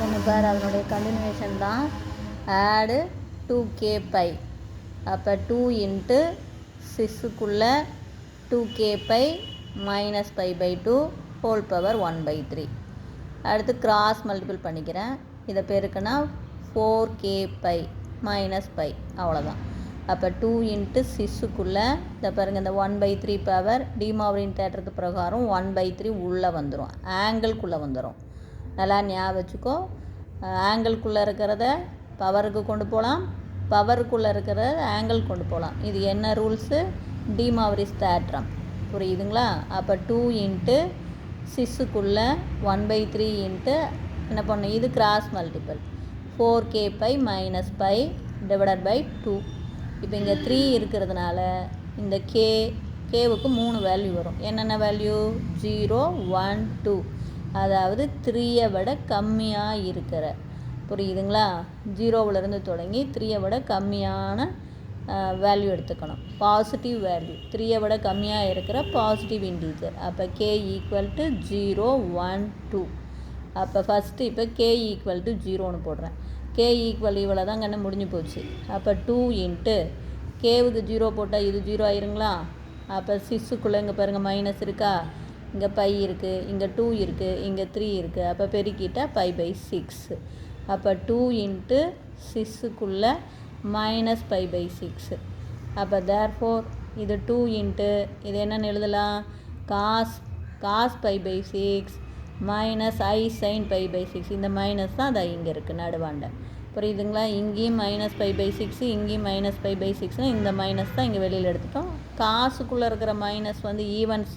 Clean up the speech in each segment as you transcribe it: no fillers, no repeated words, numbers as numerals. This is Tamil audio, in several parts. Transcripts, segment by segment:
ஒன்று பார், அதனுடைய கண்டினியூஷன் தான் ஆடு 2k பை. அப்போ 2 இன்ட்டு 6க்குள்ளே 2k pi minus pi by 2 whole power 1/3. அடுத்து கிராஸ் மல்டிபிள் பண்ணிக்கிறேன். இதை பெருக்குன்னா 4k பை மைனஸ் பை, அவ்வளோதான். அப்போ 2 இன்ட்டு 6க்குள்ளே இதை பாருங்கள், இந்த 1/3 பவர் டிமாவரின் தேற்றத்து பிரகாரம் 1/3 உள்ளே வந்துடும், ஆங்கிள்குள்ளே வந்துடும். நல்லா ஞாபகம் வச்சுக்கோ. ஆங்கிள்குள்ளே இருக்கிறத பவருக்கு கொண்டு போகலாம், பவருக்குள்ளே இருக்கிறத ஆங்கிள் கொண்டு போகலாம். இது என்ன ரூல்ஸு? டிமாவரிஸ் தேற்றம். புரியுதுங்களா? அப்போ 2 இன்ட்டு 6க்குள்ளே 1/3 இன்ட்டு என்ன பண்ணும், இது cross multiple 4k pi minus pi divided by 2. இப்போ இங்கே 3 இருக்கிறதுனால இந்த கேவுக்கு 3 வேல்யூ வரும். என்னென்ன வேல்யூ? 0, 1, 2. அதாவது 3ஐ விட கம்மியாக இருக்கிற, புரியுதுங்களா? 0விலேருந்து தொடங்கி 3ஐ விட கம்மியான வேல்யூ எடுத்துக்கணும். பாசிட்டிவ் வேல்யூ 3ஐ விட கம்மியாக இருக்கிற பாசிட்டிவ் இன்டீஜர். அப்போ k ஈக்குவல் டு 0, 1, 2. அப்போ ஃபஸ்ட்டு இப்போ k ஈக்குவல் டு 0ன்னு போடுறேன். k ஈக்குவல் இவ்வளோ தான் கண்ணு முடிஞ்சு போச்சு. அப்போ 2 இன்ட்டு கேவுக்கு 0 போட்டால் இது 0 ஆயிருங்களா? அப்போ 6க்குள்ளே இங்கே பாருங்கள் மைனஸ் இருக்கா, இங்கே பை இருக்குது, இங்கே 2 இருக்குது, இங்கே 3 இருக்குது. அப்போ பெருக்கிட்டால் பை பை 6. அப்போ 2 இன்ட்டு 6க்குள்ளே மைனஸ் பை பை 6. அப்போ தேர்ஃபோர் இது 2 இன்ட்டு இது என்னென்னு எழுதலாம்? Cos pi by 6 minus i sign pi by 6. இந்த மைனஸ் தான் அதை இங்கே இருக்குது நடுவாண்ட. புரியுதுங்களா? இங்கேயும் மைனஸ் பை பை 6, இங்கேயும் மைனஸ் பை பை 6. இந்த மைனஸ் தான் இங்கே வெளியில் எடுத்துட்டோம். காசுக்குள்ளே இருக்கிற மைனஸ் வந்து ஈவன்ஸ்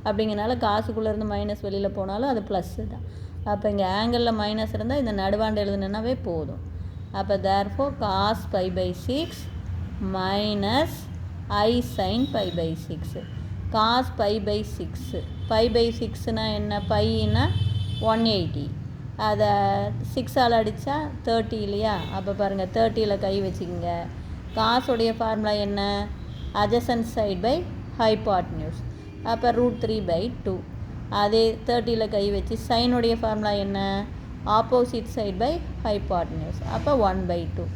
அப்படிங்கிறனால காசுக்குள்ளே இருந்து மைனஸ் வெளியில் போனாலும் அது ப்ளஸ்ஸு தான். அப்போ இங்கே ஆங்கிளில் மைனஸ் இருந்தால் இந்த நடுவாண்டு எழுதுனாவே போதும். அப்போ therefore cos pi by 6 minus i sign pi by 6. Cos pi by 6, pi by 6னா என்ன? பைன்னா 180. அதை 6ஆல் அடித்தா 30 இல்லையா? அப்போ பாருங்கள் 30ல் கை வச்சுக்கோங்க. காசுடைய ஃபார்முலா என்ன? Adjacent side by hypotenuse. அப்போ √3/2. அதே 30ல் கை வச்சு சைனுடைய ஃபார்முலா என்ன? Opposite side by hypotenuse. அப்போ 1/2.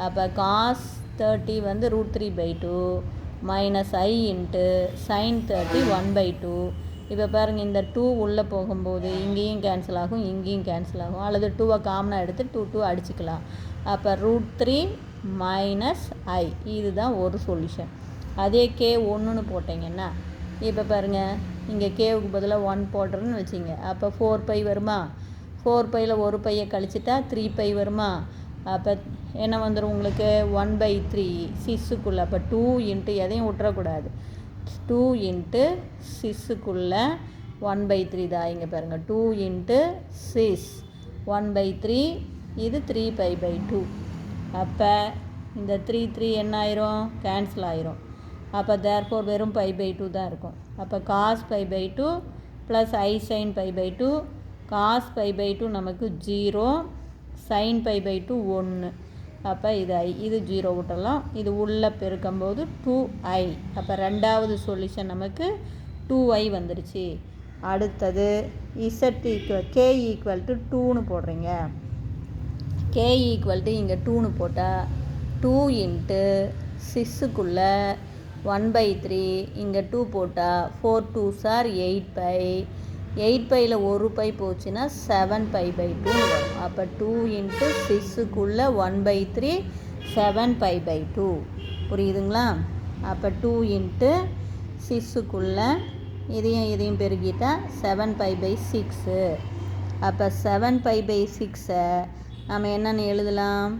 அப்போ காஸ் 30 வந்து √3/2 மைனஸ் ஐ இன்ட்டு சைன் 30 1/2. இப்போ பாருங்கள், இந்த 2 உள்ளே போகும்போது இங்கேயும் கேன்சல் ஆகும், இங்கேயும் கேன்சல் ஆகும். அல்லது 2ஐ காமனாக எடுத்து 2 அடிச்சுக்கலாம். அப்போ √3 மைனஸ் ஐ, இதுதான் ஒரு சொல்யூஷன். அதே கே 1ன்னு போட்டிங்கன்னா இப்போ பாருங்கள், இங்கே கேவுக்கு பதிலாக 1 போடுறேன்னு வச்சிங்க. அப்போ 4 பை வருமா? 4 பையில் ஒரு பையை கழிச்சிட்டா 3 பை வருமா? அப்போ என்ன வந்துடும் உங்களுக்கு? 1/3 6க்குள்ளே. அப்போ 2 இன்ட்டு எதையும் விட்டுறக்கூடாது. 2 இன்ட்டு 6க்குள்ளே 1/3 தான். இங்கே பாருங்கள், 2 இன்ட்டு 6 1/3. இது 3 பை பை 2. அப்போ இந்த 3 என்ன ஆயிரும்? கேன்சல் ஆயிரும். அப்போ தேர்ஃபோர் வெறும் பை பை 2 தான் இருக்கும். அப்போ cos pi by 2 plus i sign pi by 2. Cos pi by 2 நமக்கு 0, சைன் பை பை 2 1. அப்போ இது ஐ, இது 0 விட்டுறலாம். இது உள்ளே பெருக்கும்போது 2i. அப்போ ரெண்டாவது சொல்யூஷன் நமக்கு 2i வந்துடுச்சு. அடுத்தது k ஈக்குவல் டு 2ன்னு போடுறீங்க. k ஈக்குவல் டு இங்கே 2ன்னு போட்டால் 2 இன்ட்டு 6க்குள்ளே 1/3 இங்கே 2 போட்டால் 4 2s are 8 பை. 8 பையில் ஒரு பை போச்சுன்னா 7 பை பை 2 வரும். அப்போ 2 இன்ட்டு 6க்குள்ளே 1/3 7 பை பை 2. புரியுதுங்களா? அப்போ 2 இன்ட்டு 6க்குள்ளே இதையும் பெருக்கிட்டா 7 பை பை 6. அப்போ 7 பை பை 6ஐ நம்ம என்னென்னு எழுதலாம்?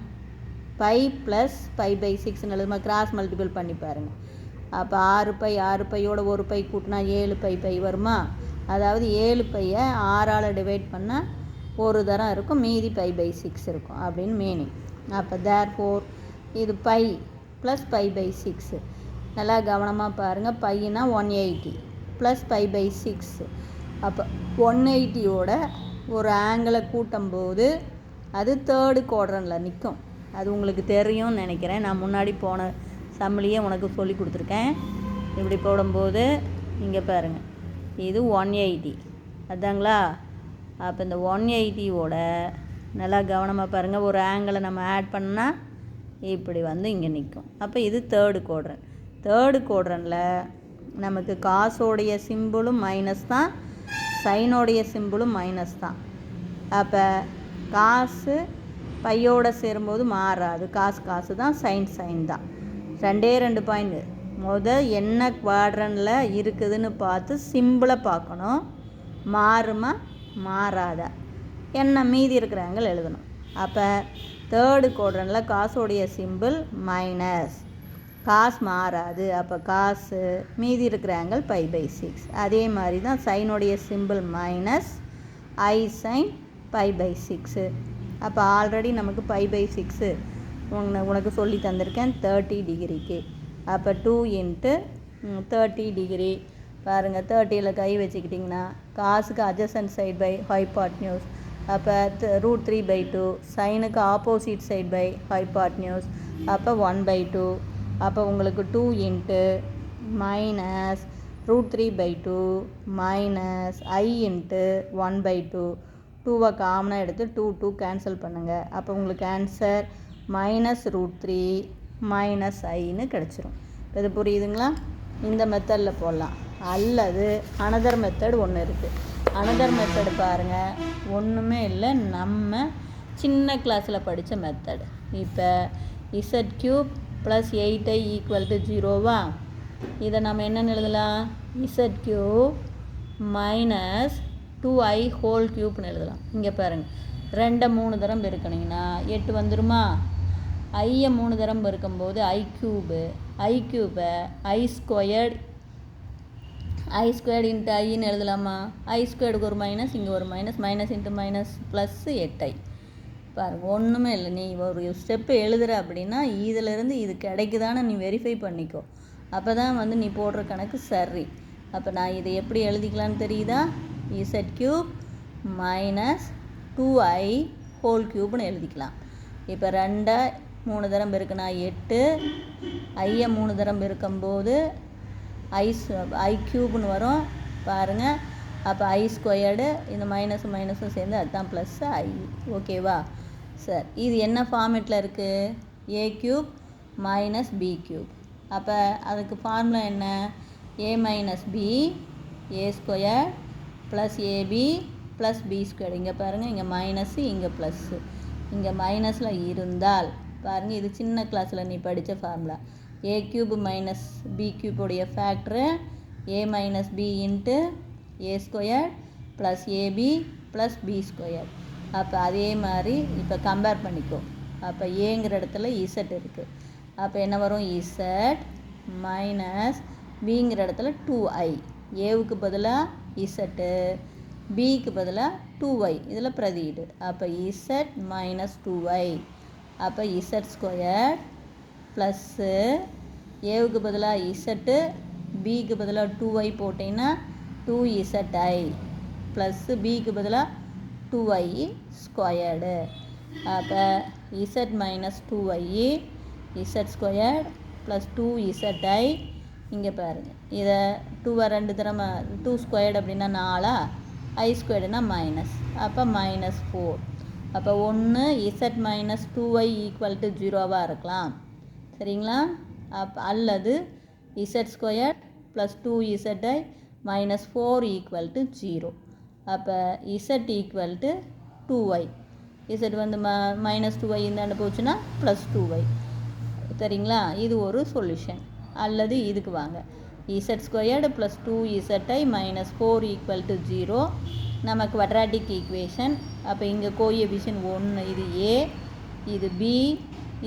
பை ப்ளஸ் பை பை 6ன்னு எழுதுமா? கிராஸ் மல்டிபிள் பண்ணி பாருங்கள். அப்போ 6 பையோட ஒரு பை கூட்டினா 7 பை வருமா? அதாவது 7 பையை 6ஆல் டிவைட் பண்ணால் ஒரு தரம் இருக்கும், மீதி பை பை 6 இருக்கும் அப்படின்னு மீனிங். அப்போ தேர்ஃபோர் இது பை ப்ளஸ் பை பை 6. நல்லா கவனமாக பாருங்கள். பையனா 180 ப்ளஸ் பை பை 6. அப்போ 180யோட ஒரு ஆங்கிளை கூட்டும்போது அது தேர்டு குவாட்ரண்ட்டில் நிற்கும். அது உங்களுக்கு தெரியும்னு நினைக்கிறேன். நான் முன்னாடி போன சம்மிலேயே உனக்கு சொல்லி கொடுத்துருக்கேன். இப்படி போடும்போது இங்கே பாருங்கள், இது 180 அதாங்களா? அப்போ இந்த 180வோட நல்லா கவனமாக பாருங்கள், ஒரு ஆங்கிளை நம்ம ஆட் பண்ணால் இப்படி வந்து இங்கே நிற்கும். அப்போ இது தேர்டு குவாட்ரண்ட். தேர்டு குவாட்ரண்டில் நமக்கு காசோடைய சிம்பிளும் மைனஸ் தான், சைனோடைய சிம்பிளும் மைனஸ் தான். அப்போ காசு பையோட சேரும்போது மாறாது, காசு தான், சைன் தான். 2 பாயிண்ட். என்ன குவாட்ரண்டில் இருக்குதுன்னு பார்த்து சிம்பிளை பார்க்கணும், மாறுமா மாறாதா, என்ன மீதி இருக்கிற ஆங்கிள் எழுதணும். அப்போ தேர்டு குவாட்ரண்டில் காசோடைய சிம்பிள் மைனஸ், காசு மாறாது, அப்போ காசு, மீதி இருக்கிற ஆங்கிள் π/6. அதே மாதிரி தான் சைனுடைய சிம்பிள் மைனஸ், ஐ சைன் π/6. அப்போ ஆல்ரெடி நமக்கு π/6 உனக்கு சொல்லி தந்திருக்கேன் 30 டிகிரிக்கு. அப்போ 2 × 30 டிகிரி. பாருங்கள், 30ல் கை வச்சுக்கிட்டிங்கன்னா காசுக்கு அட்ஜசன்ட் சைட் பை ஹைபாட்னியூஸ். அப்போ √3/2. சைனுக்கு ஆப்போசிட் சைட் பை ஹைபாட்னியூஸ். அப்போ 1/2. அப்போ உங்களுக்கு 2 × மைனஸ் √3/2 மைனஸ் I × 1/2. 2வை காமனாக எடுத்து 2 கேன்சல் பண்ணுங்கள். அப்போ உங்களுக்கு ஆன்சர் -√3 மைனஸ் ஐன்னு கிடச்சிரும். இது புரியுதுங்களா? இந்த மெத்தடில் போடலாம். அல்லது அனதர் மெத்தட் ஒன்று இருக்குது. அனதர் மெத்தடு பாருங்கள், ஒன்றுமே இல்லை, நம்ம சின்ன கிளாஸில் படித்த மெத்தடு. இப்போ z³ + 8i = 0வா? இதை நம்ம என்னென்னு எழுதலாம்? z³ - 2i³ எழுதலாம். இங்கே பாருங்கள், 2 3 தரம் பெருக்கணிங்கன்னா 8 வந்துருமா? ஐயை 3 தரம் பெருக்கும்போது i³ i² i² × ஐன்னு எழுதலாமா? i² ஒரு மைனஸ், இங்கே ஒரு minus, minus into minus plus 8i. பாருங்கள், ஒன்றுமே இல்லை. நீ ஒரு ஸ்டெப்பு எழுதுகிற அப்படின்னா இதிலேருந்து இது கிடைக்குதான்னு நீ வெரிஃபை பண்ணிக்கோ. அப்போ தான் வந்து நீ போடுற கணக்கு சரி. அப்போ நான் இதை எப்படி எழுதிக்கலான்னு தெரியுதா? z³ - 2i³ எழுதிக்கலாம். இப்போ 2 3 தரம் பெருக்குனா 8, ஐயை 3 தரம் பெருக்கும்போது i³ வரும் பாருங்கள். அப்போ i², இந்த மைனஸும் சேர்ந்து அதுதான் ப்ளஸ் ஐ. ஓகேவா சார்? இது என்ன ஃபார்மேட்டில் இருக்குது? a³ - b³. அப்போ அதுக்கு ஃபார்முலா என்ன? a - b a² + ab + b². இங்கே பாருங்கள், இங்கே மைனஸு, இங்கே ப்ளஸ்ஸு. இங்கே மைனஸில் இருந்தால் பாருங்கள், இது சின்ன கிளாஸில் நீ படித்த ஃபார்முலா. a³ - b³ உடைய factor a - b × a² + ab + b². அப்போ அதே மாதிரி இப்போ கம்பேர் பண்ணிக்கோ. அப்போ ஏங்கிற இடத்துல z இருக்குது. அப்போ என்ன வரும்? z - bங்கிற இடத்துல 2i. ஏவுக்கு பதிலாக z, பிக்கு பதிலாக 2y. இதில் பிரதியிடு. அப்போ z - 2y. அப்போ z² ப்ளஸ்ஸு ஏவுக்கு பதிலாக z, பிக்கு பதிலாக 2y போட்டிங்கன்னா 2zi ப்ளஸ்ஸு பிக்கு பதிலாக 2y². அப்போ z - 2y z² + 2zi. இங்கே பாருங்கள், இதை 2வை 2 தரம் 2² அப்படின்னா 4, i² மைனஸ், அப்போ -4. அப்போ ஒன்று z - 2y = 0வாக இருக்கலாம், சரிங்களா? அல்லது z² + 2zi -4 = 0. அப்போ z = 2y. z வந்து -2y இந்தாண்டு போச்சுன்னா +2y. சரிங்களா? இது ஒரு சொல்யூஷன். அல்லது இதுக்கு வாங்க, z² + 2zi -4 = 0 நம்ம குவாட்ராட்டிக் ஈக்குவேஷன். அப்போ இங்கே கோஎஃபிஷியன்ட் 1, இது a, இது b,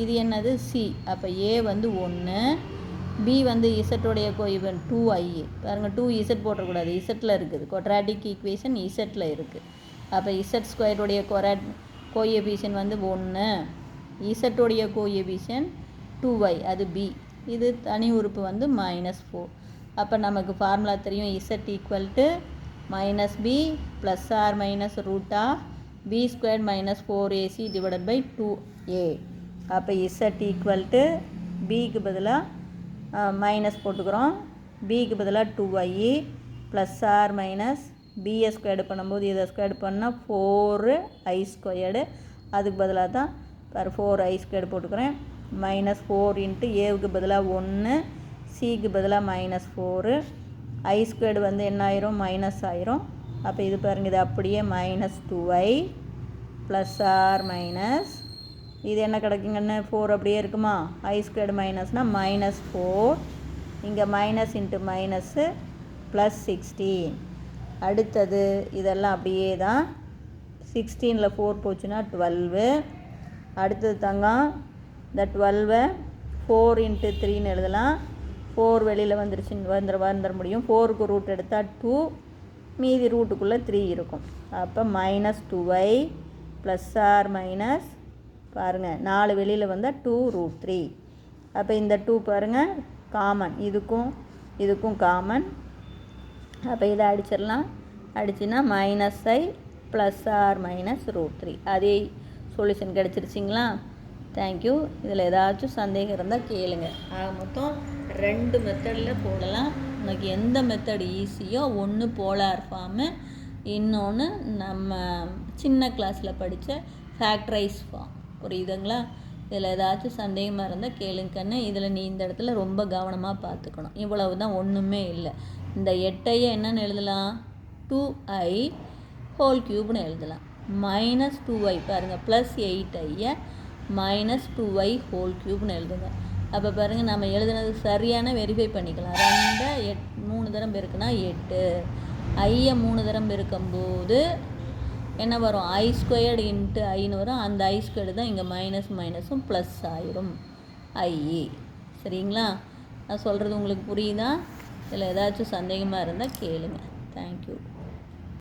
இது என்னது c. அப்போ a வந்து 1, b வந்து z-உடைய கோஎஃபிஷியன்ட் 2i. பாருங்கள், 2z போட்டக்கூடாது, z-ல் இருக்குது. குவாட்ராட்டிக் ஈக்குவேஷன் z-ல் இருக்குது. அப்போ z² உடைய கோஎஃபிஷியன்ட் வந்து 1, z-உடைய கோஎஃபிஷியன்ட் 2y, அது b. இது தனி உறுப்பு வந்து -4. அப்போ நமக்கு ஃபார்முலா தெரியும், z = -b ± √b² - 4ac / 2a. அப்போ z = bக்கு பதிலாக மைனஸ் போட்டுக்கிறோம், bக்கு பதிலாக 2y ± பியை ஸ்கொயர்டு பண்ணும்போது இதை ஸ்கொயர்டு பண்ணால் 4i². அதுக்கு பதிலாக தான் பாரு 4i² போட்டுக்கிறேன். -4 இன்ட்டு ஏவுக்கு பதிலாக 1, சிக்கு பதிலாக -4. i² வந்து என்ன ஆயிரும், மைனஸ் ஆயிரும். அப்போ இது பாருங்க, இது அப்படியே -2i ப்ளஸ் ஆர் மைனஸ் இது என்ன கிடைக்குங்கன்னு 4 அப்படியே இருக்குமா, i² மைனஸ்னால் -4. இங்கே மைனஸ் இன்ட்டு மைனஸு ப்ளஸ் 16. அடுத்தது இதெல்லாம் அப்படியே தான். 16ல் 4 போச்சுன்னா 12. அடுத்தது தங்கம் இந்த 12 4 இன்ட்டு 3ன்னு எழுதலாம். 4 வெளியில் வந்துட முடியும். 4க்கு ரூட் எடுத்தால் 2, மீதி ரூட்டுக்குள்ளே 3 இருக்கும். அப்போ -2i ப்ளஸ் ஆர் மைனஸ் பாருங்கள் 4 வெளியில் வந்தால் 2√3. அப்போ இந்த 2 பாருங்கள் காமன், இதுக்கும் காமன். அப்போ இதை அடிச்சிடலாம். அடிச்சுன்னா -i ப்ளஸ் ஆர் மைனஸ் √3. அதே சொல்யூஷன் கிடச்சிருச்சிங்களா? தேங்க்யூ. இதில் ஏதாச்சும் சந்தேகம் இருந்தால் கேளுங்க. ஆக மொத்தம் 2 மெத்தடில் போடலாம். உனக்கு எந்த மெத்தட் ஈஸியோ, ஒன்று போலார் ஃபார்மு, இன்னொன்று நம்ம சின்ன கிளாஸில் படித்த ஃபேக்டரைஸ் ஃபார்ம். புரியுதுங்களா? இதில் ஏதாச்சும் சந்தேகமாக இருந்தால் கேளுங்கன்னு. இதில் நீ இந்த இடத்துல ரொம்ப கவனமாக பார்த்துக்கணும். இவ்வளவு தான், ஒன்றுமே இல்லை. இந்த 8ஐயை என்னென்னு எழுதலாம், 2i³ எழுதலாம். -2i பாருங்கள், ப்ளஸ் 8ஐயை -2i³ எழுதுங்க. அப்போ பாருங்கள், நம்ம எழுதுனது சரியான வெரிஃபை பண்ணிக்கலாம். 2 3 தரம் பெருக்குனா 8, ஐயை 3 தரம் பெருக்கும்போது என்ன வரும், i² இன்ட்டு ஐன்னு வரும். அந்த i² தான் இங்கே மைனஸும் ப்ளஸ் ஆயிரும் ஐ. சரிங்களா? நான் சொல்கிறது உங்களுக்கு புரியுதா? இதில் ஏதாச்சும் சந்தேகமாக இருந்தால் கேளுங்க. தேங்க்யூ.